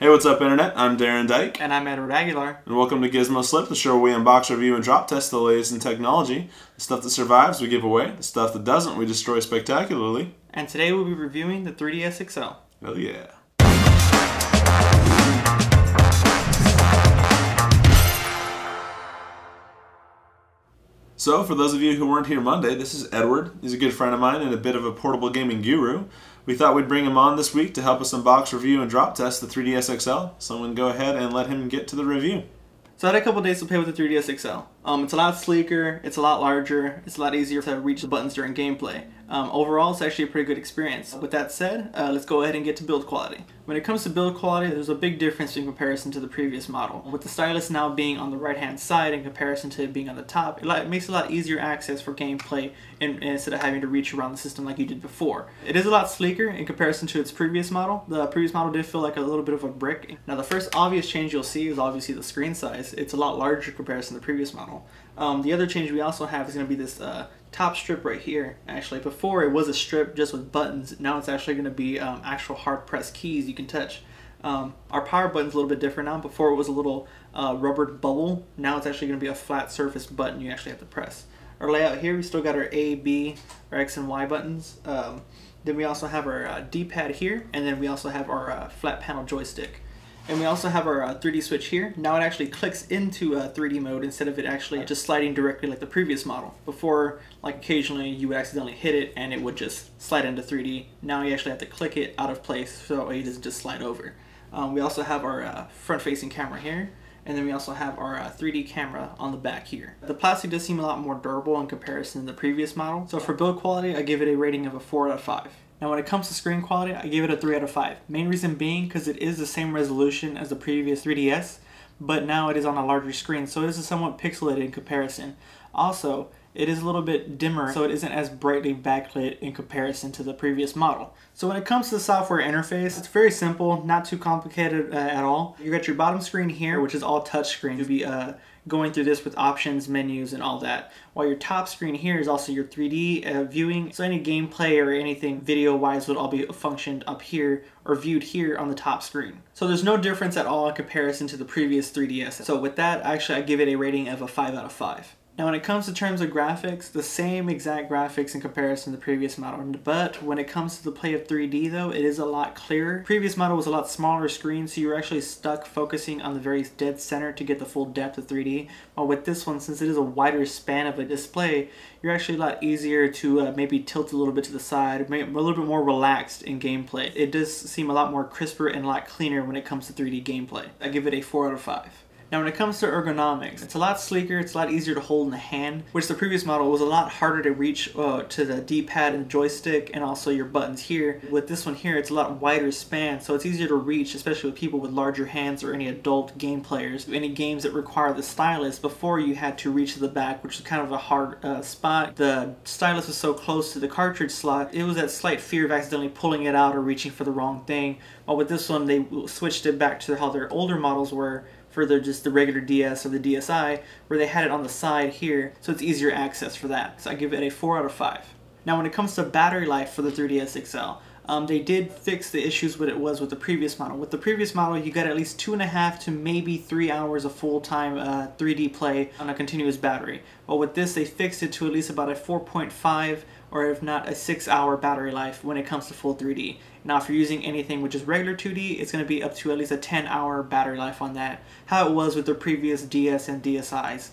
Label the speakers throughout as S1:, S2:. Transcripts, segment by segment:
S1: Hey, what's up, Internet? I'm Darren Dyke.
S2: And I'm Edward Aguilar.
S1: And welcome to Gizmo Slip, the show where we unbox, review, and drop test the latest in technology. The stuff that survives, we give away. The stuff that doesn't, we destroy spectacularly.
S2: And today we'll be reviewing the 3DS XL.
S1: Oh, yeah. So, for those of you who weren't here Monday, this is Edward. He's a good friend of mine and a bit of a portable gaming guru. We thought we'd bring him on this week to help us unbox, review, and drop test the 3DS XL. So I'm going to go ahead and let him get to the review.
S2: So I had a couple days to play with the 3DS XL. It's a lot sleeker, it's a lot larger, it's a lot easier to reach the buttons during gameplay. Overall, it's actually a pretty good experience. With that said, let's go ahead and get to build quality. When it comes to build quality, there's a big difference in comparison to the previous model. With the stylus now being on the right-hand side in comparison to it being on the top, it makes it a lot easier access for gameplay instead of having to reach around the system like you did before. It is a lot sleeker in comparison to its previous model. The previous model did feel like a little bit of a brick. Now the first obvious change you'll see is obviously the screen size. It's a lot larger in comparison to the previous model. The other change we also have is going to be this top strip right here. Actually, before it was a strip just with buttons. Now it's actually going to be actual hard press keys you can touch. Our power button's a little bit different now. Before it was a little rubber bubble. Now it's actually going to be a flat surface button you actually have to press. Our layout here, we still got our A, B, our X and Y buttons. Then we also have our D-pad here, and then we also have our flat panel joystick. And we also have our 3D switch here. Now it actually clicks into 3D mode instead of it actually just sliding directly like the previous model. Before, like occasionally you would accidentally hit it and it would just slide into 3D. Now you actually have to click it out of place so it doesn't just slide over. We also have our front-facing camera here. And then we also have our 3D camera on the back here. The plastic does seem a lot more durable in comparison to the previous model. So for build quality, I give it a rating of a 4 out of 5. Now when it comes to screen quality, I give it a 3 out of 5. Main reason being because it is the same resolution as the previous 3DS, but now it is on a larger screen, so it is somewhat pixelated in comparison. Also, it is a little bit dimmer, so it isn't as brightly backlit in comparison to the previous model. So when it comes to the software interface, it's very simple, not too complicated at all. You got your bottom screen here, which is all touchscreen. You'll be going through this with options, menus, and all that. While your top screen here is also your 3D viewing, so any gameplay or anything video-wise would all be functioned up here or viewed here on the top screen. So there's no difference at all in comparison to the previous 3DS. So with that, actually I give it a rating of a 5 out of 5. Now when it comes to terms of graphics, the same exact graphics in comparison to the previous model, but when it comes to the play of 3D though, it is a lot clearer. Previous model was a lot smaller screen, so you're actually stuck focusing on the very dead center to get the full depth of 3D. While with this one, since it is a wider span of a display, you're actually a lot easier to maybe tilt a little bit to the side, a little bit more relaxed in gameplay. It does seem a lot more crisper and a lot cleaner when it comes to 3D gameplay. I give it a 4 out of 5. Now when it comes to ergonomics, it's a lot sleeker, it's a lot easier to hold in the hand, which the previous model was a lot harder to reach to the D-pad and joystick and also your buttons here. With this one here, it's a lot wider span, so it's easier to reach, especially with people with larger hands or any adult game players. Any games that require the stylus, before you had to reach to the back, which is kind of a hard spot. The stylus was so close to the cartridge slot, it was that slight fear of accidentally pulling it out or reaching for the wrong thing. While with this one, they switched it back to how their older models were, for just the regular DS or the DSi, where they had it on the side here, so it's easier access for that. So I give it a 4 out of 5. Now when it comes to battery life for the 3DS XL, they did fix the issues with it was with the previous model. With the previous model, you got at least 2.5 to maybe 3 hours of full-time 3D play on a continuous battery. Well, with this, they fixed it to at least about a 4.5 or if not a 6-hour battery life when it comes to full 3D. Now if you're using anything which is regular 2D, it's going to be up to at least a 10-hour battery life on that, how it was with the previous DS and DSi's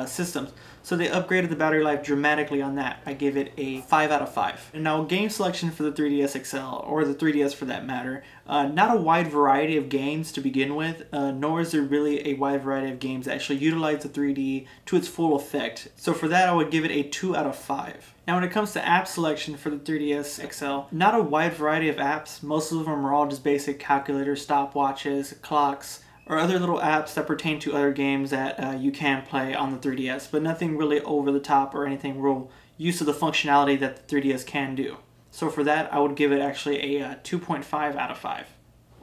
S2: systems. So they upgraded the battery life dramatically on that. I give it a 5 out of 5. And now game selection for the 3DS XL, or the 3DS for that matter, not a wide variety of games to begin with, nor is there really a wide variety of games that actually utilize the 3D to its full effect. So for that I would give it a 2 out of 5. Now when it comes to app selection for the 3DS XL, not a wide variety of apps. Most of them are all just basic calculators, stopwatches, clocks, or other little apps that pertain to other games that you can play on the 3DS, but nothing really over the top or anything real use of the functionality that the 3DS can do. So for that, I would give it actually a 2.5 out of 5.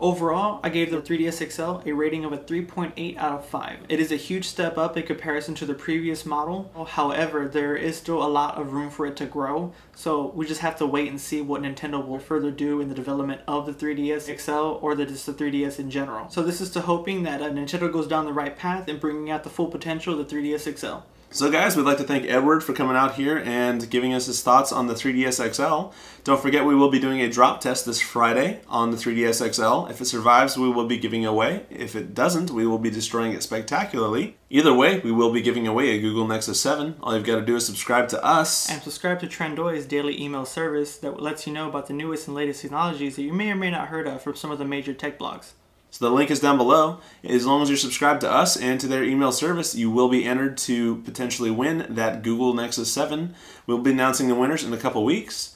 S2: Overall, I gave the 3DS XL a rating of a 3.8 out of 5. It is a huge step up in comparison to the previous model. However, there is still a lot of room for it to grow, so we just have to wait and see what Nintendo will further do in the development of the 3DS XL or just the 3DS in general. So this is to hoping that Nintendo goes down the right path in bringing out the full potential of the 3DS XL.
S1: So guys, we'd like to thank Edward for coming out here and giving us his thoughts on the 3DS XL. Don't forget we will be doing a drop test this Friday on the 3DS XL. If it survives, we will be giving away. If it doesn't, we will be destroying it spectacularly. Either way, we will be giving away a Google Nexus 7. All you've got to do is subscribe to us.
S2: And subscribe to Trendoi's daily email service that lets you know about the newest and latest technologies that you may or may not heard of from some of the major tech blogs.
S1: So the link is down below. As long as you're subscribed to us and to their email service, you will be entered to potentially win that Google Nexus 7. We'll be announcing the winners in a couple weeks.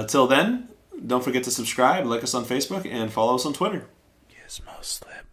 S1: Till then, don't forget to subscribe, like us on Facebook, and follow us on Twitter.
S3: Gizmo Slip.